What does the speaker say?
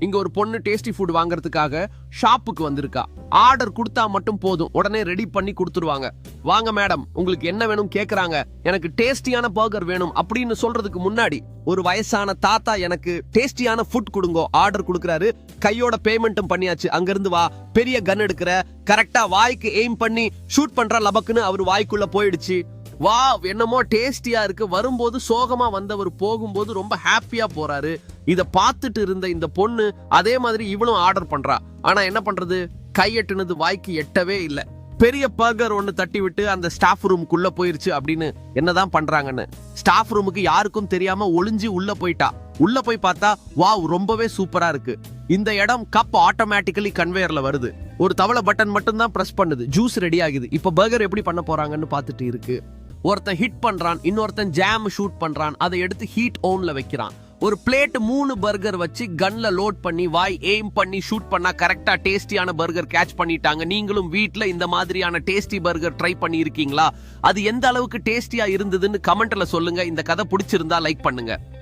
இங்க ஒரு பொண்ணு டேஸ்டி ஃபுட் வாங்குறதுக்காக ஷாப்புக்கு வந்திருக்கா. ஆர்டர் கொடுத்தா மட்டும் போதும், உடனே ரெடி பண்ணி கொடுத்துருவாங்க. வாங்க மேடம், உங்களுக்கு என்ன வேணும் கேக்குறாங்க. எனக்கு டேஸ்டியான பர்கர் வேணும் அப்படின்னு சொல்றதுக்கு முன்னாடி ஒரு வயசான தாத்தா எனக்கு டேஸ்டியான ஃபுட் கொடுங்க ஆர்டர் கொடுக்கறாரு. கையோட பேமெண்ட்டும் பண்ணியாச்சு. அங்க இருந்து வா, பெரிய கன் எடுக்கிற, கரெக்டா வாய்க்கு எய்ம் பண்ணி ஷூட் பண்ற, லபக்குன்னு அவர் வாய்க்குள்ள போயிடுச்சு. வா, என்னமோ டேஸ்டியா இருக்கு. வரும்போது சோகமா வந்தவர் போகும்போது ரொம்ப ஹாப்பியா போறாரு. இத பார்த்துட்டு இருந்த இந்த பொண்ணு அதே மாதிரி இவளும் ஆர்டர் பண்றா. ஆனா என்ன பண்றது, கையெட்டுனது வாய்க்கு எட்டவே இல்ல. பெரிய பர்கர் ஒன்னு தட்டி விட்டு அந்த ஸ்டாஃப் ரூமுக்குள்ள போயிருச்சு. அப்படின்னு என்னதான் பண்றாங்கன்னு ஸ்டாஃப் ரூமுக்கு யாருக்கும் தெரியாம ஒளிஞ்சு உள்ள போயிட்டா. உள்ள போய் பார்த்தா வாவ், ரொம்பவே சூப்பரா இருக்கு. இந்த இடம் கப் ஆட்டோமேட்டிக்கலி கன்வேயர்ல வருது. ஒரு தவளை பட்டன் மட்டும் தான் பிரஸ் பண்ணுது, ஜூஸ் ரெடி ஆகுது. இப்ப பர்கர் எப்படி பண்ண போறாங்கன்னு பார்த்துட்டு இருக்கு. ஒருத்தன் ஹிட் பண்றான், இன்னொருத்தன் ஜாம் ஷூட் பண்றான். அதை எடுத்து ஹீட் ஓன்ல வைக்கிறான். ஒரு பிளேட் 3 பர்கர் வச்சு கன்ல லோட் பண்ணி வாய் எய்ம் பண்ணி ஷூட் பண்ணா கரெக்டா டேஸ்டியான பர்கர் கேட்ச் பண்ணிட்டாங்க. நீங்களும் வீட்ல இந்த மாதிரியான டேஸ்டி பர்கர் ட்ரை பண்ணி இருக்கீங்களா? அது எந்த அளவுக்கு டேஸ்டியா இருந்ததுன்னு கமெண்ட்ல சொல்லுங்க. இந்த கதை பிடிச்சிருந்தா லைக் பண்ணுங்க.